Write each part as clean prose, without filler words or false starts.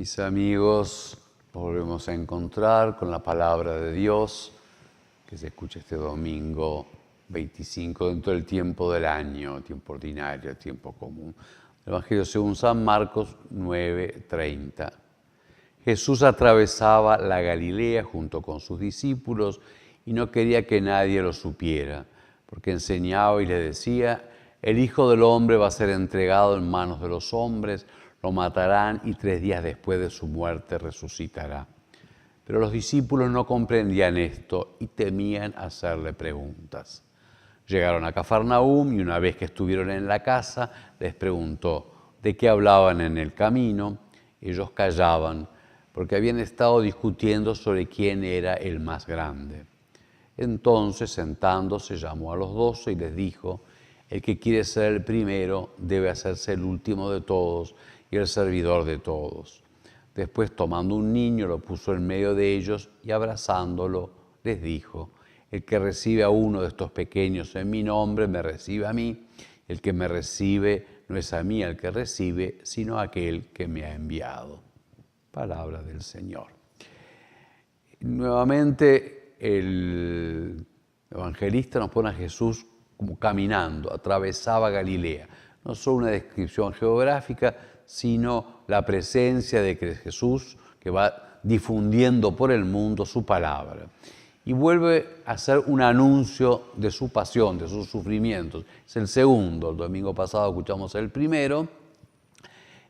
Mis amigos, nos volvemos a encontrar con la palabra de Dios que se escucha este domingo 25 dentro del tiempo del año, tiempo ordinario, tiempo común. El Evangelio según San Marcos 9:30. Jesús atravesaba la Galilea junto con sus discípulos y no quería que nadie lo supiera, porque enseñaba y le decía: el Hijo del Hombre va a ser entregado en manos de los hombres, lo matarán y 3 días después de su muerte resucitará. Pero los discípulos no comprendían esto y temían hacerle preguntas. Llegaron a Cafarnaúm y una vez que estuvieron en la casa, les preguntó de qué hablaban en el camino. Ellos callaban, porque habían estado discutiendo sobre quién era el más grande. Entonces, sentándose, llamó a los 12 y les dijo: el que quiere ser el primero debe hacerse el último de todos y el servidor de todos. Después, tomando un niño, lo puso en medio de ellos y abrazándolo, les dijo: el que recibe a uno de estos pequeños en mi nombre, me recibe a mí. El que me recibe no es a mí al que recibe, sino a aquel que me ha enviado. Palabra del Señor. Nuevamente, el evangelista nos pone a Jesús como caminando, atravesaba Galilea. No solo una descripción geográfica, sino la presencia de Jesús que va difundiendo por el mundo su palabra. Y vuelve a hacer un anuncio de su pasión, de sus sufrimientos. Es el segundo. El domingo pasado escuchamos el primero.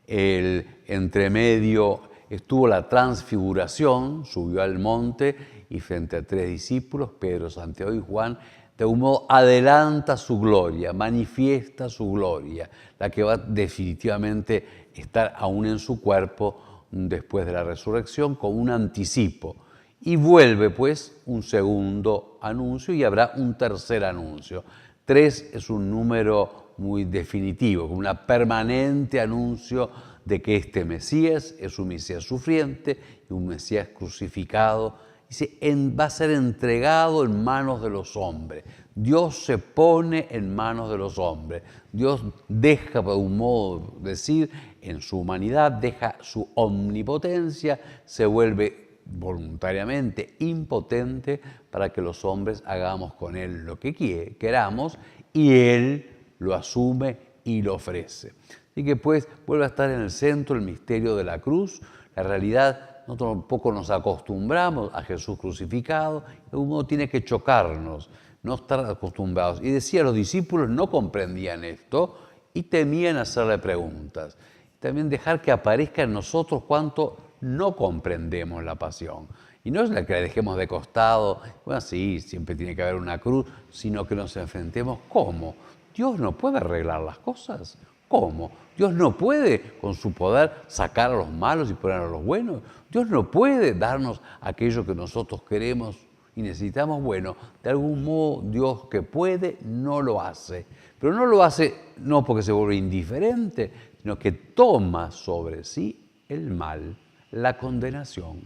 El entremedio estuvo la transfiguración, subió al monte y frente a 3 discípulos, Pedro, Santiago y Juan, de un modo adelanta su gloria, manifiesta su gloria, la que va definitivamente a estar aún en su cuerpo después de la resurrección como un anticipo. Y vuelve pues un segundo anuncio y habrá un tercer anuncio. 3 es un número muy definitivo, como una permanente anuncio de que este Mesías es un Mesías sufriente y un Mesías crucificado. Dice, va a ser entregado en manos de los hombres. Dios se pone en manos de los hombres. Dios deja, de un modo de decir, en su humanidad, deja su omnipotencia, se vuelve voluntariamente impotente para que los hombres hagamos con Él lo que queramos, y Él lo asume y lo ofrece. Así que pues vuelve a estar en el centro el misterio de la cruz. La realidad, nosotros un poco nos acostumbramos a Jesús crucificado, de algún modo tiene que chocarnos, no estar acostumbrados. Y decía, los discípulos no comprendían esto y temían hacerle preguntas. También dejar que aparezca en nosotros cuánto no comprendemos la pasión. Y no es la que la dejemos de costado, bueno, sí, siempre tiene que haber una cruz, sino que nos enfrentemos. ¿Cómo? Dios no puede arreglar las cosas. ¿Cómo? Dios no puede, con su poder, sacar a los malos y poner a los buenos. Dios no puede darnos aquello que nosotros queremos y necesitamos. Bueno, de algún modo Dios que puede no lo hace. Pero no lo hace no porque se vuelve indiferente, sino que toma sobre sí el mal, la condenación,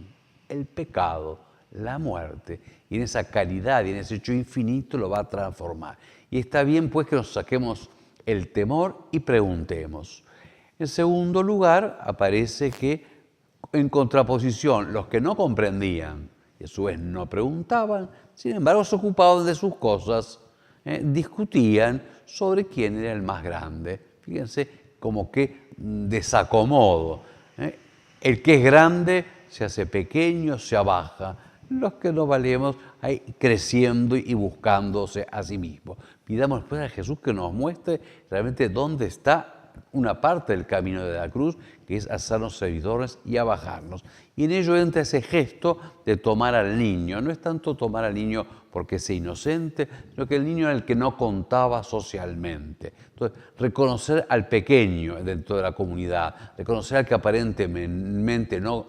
el pecado, la muerte. Y en esa calidad y en ese hecho infinito lo va a transformar. Y está bien pues que nos saquemos el temor y preguntemos. En segundo lugar, aparece que en contraposición, los que no comprendían y a su vez no preguntaban, sin embargo se ocupaban de sus cosas, discutían sobre quién era el más grande. Fíjense como que desacomodo. El que es grande se hace pequeño, se abaja. Los que no valemos ahí creciendo y buscándose a sí mismos. Pidamos pues a Jesús que nos muestre realmente dónde está una parte del camino de la cruz, que es hacernos servidores y abajarnos. Y en ello entra ese gesto de tomar al niño. No es tanto tomar al niño porque sea inocente, sino que el niño era el que no contaba socialmente. Entonces, reconocer al pequeño dentro de la comunidad, reconocer al que aparentemente no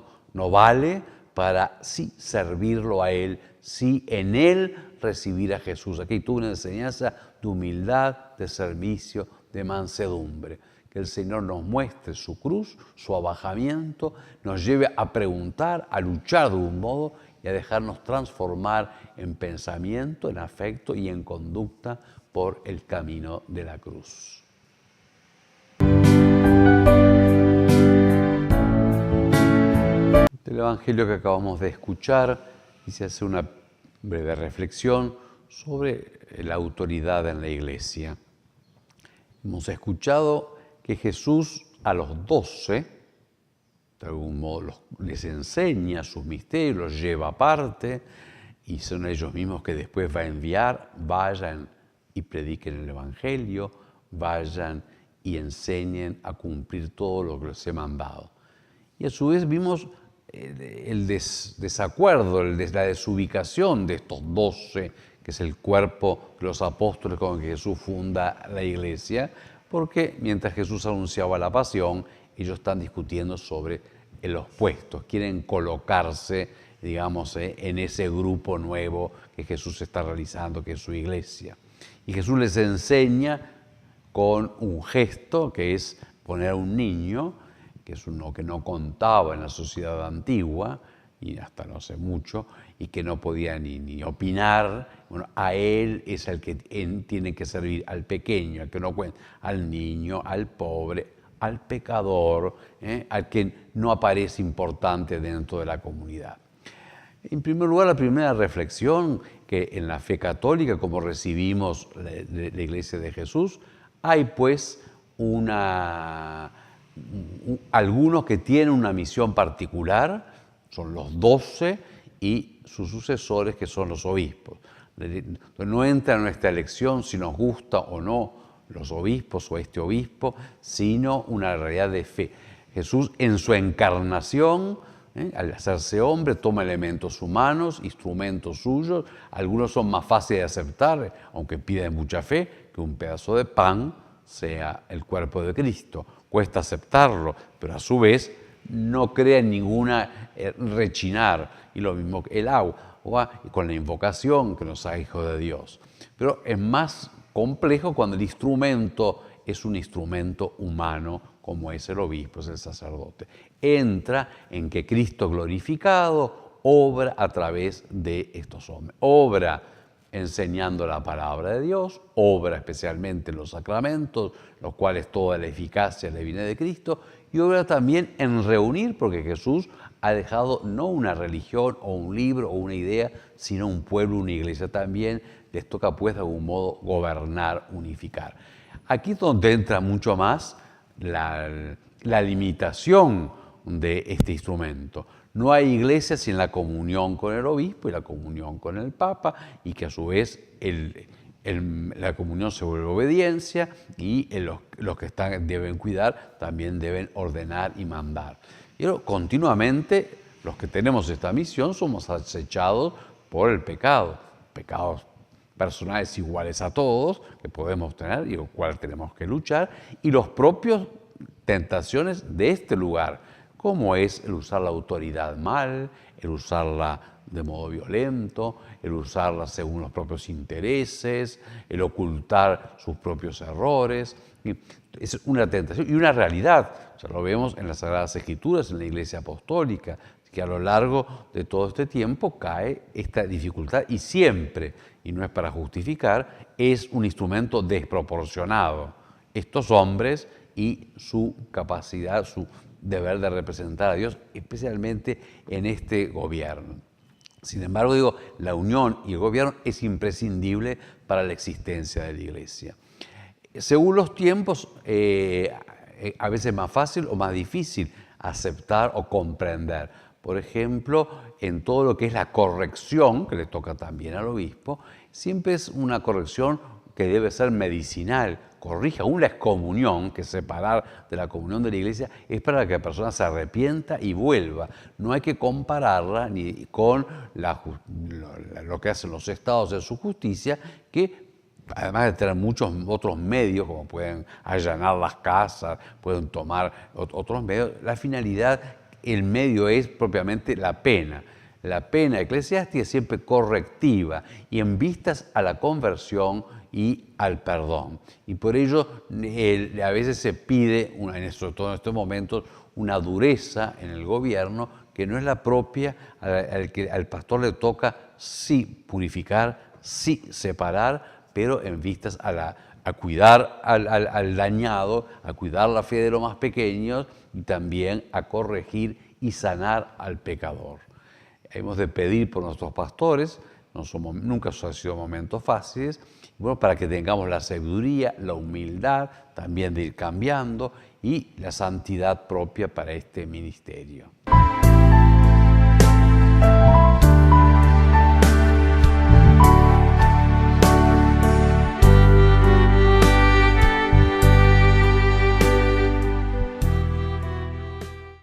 vale, para sí servirlo a Él, sí en Él recibir a Jesús. Aquí tuvo una enseñanza de humildad, de servicio, de mansedumbre. Que el Señor nos muestre su cruz, su abajamiento, nos lleve a preguntar, a luchar de un modo y a dejarnos transformar en pensamiento, en afecto y en conducta por el camino de la cruz. Del Evangelio que acabamos de escuchar y se hace una breve reflexión sobre la autoridad en la Iglesia. Hemos escuchado que Jesús a los 12, de algún modo, les enseña sus misterios, los lleva aparte y son ellos mismos que después va a enviar, vayan y prediquen el Evangelio, vayan y enseñen a cumplir todo lo que les he mandado. Y a su vez vimos el desacuerdo, la desubicación de estos 12, que es el cuerpo de los apóstoles con el que Jesús funda la Iglesia, porque mientras Jesús anunciaba la pasión, ellos están discutiendo sobre los puestos, quieren colocarse, digamos, en ese grupo nuevo que Jesús está realizando, que es su Iglesia. Y Jesús les enseña con un gesto que es poner a un niño, que es uno que no contaba en la sociedad antigua, y hasta no hace mucho, y que no podía ni opinar. Bueno, a él es el que tiene que servir, al pequeño, al que no cuenta, al niño, al pobre, al pecador, al que no aparece importante dentro de la comunidad. En primer lugar, la primera reflexión, que en la fe católica, como recibimos la Iglesia de Jesús, hay pues algunos que tienen una misión particular, son los 12 y sus sucesores, que son los obispos. No entra en nuestra elección si nos gusta o no los obispos o este obispo, sino una realidad de fe. Jesús en su encarnación, al hacerse hombre, toma elementos humanos, instrumentos suyos. Algunos son más fáciles de aceptar, aunque piden mucha fe, que un pedazo de pan sea el cuerpo de Cristo. Cuesta aceptarlo, pero a su vez no crea en ninguna rechinar. Y lo mismo el agua, con la invocación que nos haga hijos de Dios. Pero es más complejo cuando el instrumento es un instrumento humano, como es el obispo, es el sacerdote. Entra en que Cristo glorificado obra a través de estos hombres. Obra enseñando la palabra de Dios, obra especialmente en los sacramentos, los cuales toda la eficacia le viene de Cristo, y obra también en reunir, porque Jesús ha dejado no una religión o un libro o una idea, sino un pueblo, una iglesia también. Les toca pues de algún modo gobernar, unificar. Aquí es donde entra mucho más la limitación de este instrumento. No hay iglesia sin la comunión con el obispo y la comunión con el papa, y que a su vez la comunión se vuelve obediencia, y los que deben cuidar también deben ordenar y mandar. Pero continuamente los que tenemos esta misión somos acechados por el pecado, pecados personales iguales a todos que podemos tener y los cuales tenemos que luchar, y los propios tentaciones de este lugar, como es el usar la autoridad mal, el usarla de modo violento, el usarla según los propios intereses, el ocultar sus propios errores. Es una tentación y una realidad. O sea, lo vemos en las Sagradas Escrituras, en la Iglesia Apostólica, que a lo largo de todo este tiempo cae esta dificultad, y siempre, y no es para justificar, es un instrumento desproporcionado. Estos hombres y su capacidad, su deber de representar a Dios, especialmente en este gobierno. Sin embargo, digo, la unión y el gobierno es imprescindible para la existencia de la Iglesia. Según los tiempos, a veces más fácil o más difícil aceptar o comprender. Por ejemplo, en todo lo que es la corrección, que le toca también al obispo, siempre es una corrección que debe ser medicinal. Corrija, aún la excomunión, que es separar de la comunión de la Iglesia, es para que la persona se arrepienta y vuelva. No hay que compararla ni con lo que hacen los estados de su justicia, que además de tener muchos otros medios, como pueden allanar las casas, pueden tomar otros medios, la finalidad, el medio es propiamente la pena. La pena eclesiástica es siempre correctiva y en vistas a la conversión y al perdón. Y por ello a veces se pide, sobre todo en estos momentos, una dureza en el gobierno que no es la propia, al pastor le toca sí purificar, sí separar, pero en vistas a cuidar al dañado, a cuidar la fe de los más pequeños y también a corregir y sanar al pecador. Hemos de pedir por nuestros pastores, nunca han sido momentos fáciles, bueno, para que tengamos la sabiduría, la humildad, también de ir cambiando y la santidad propia para este ministerio.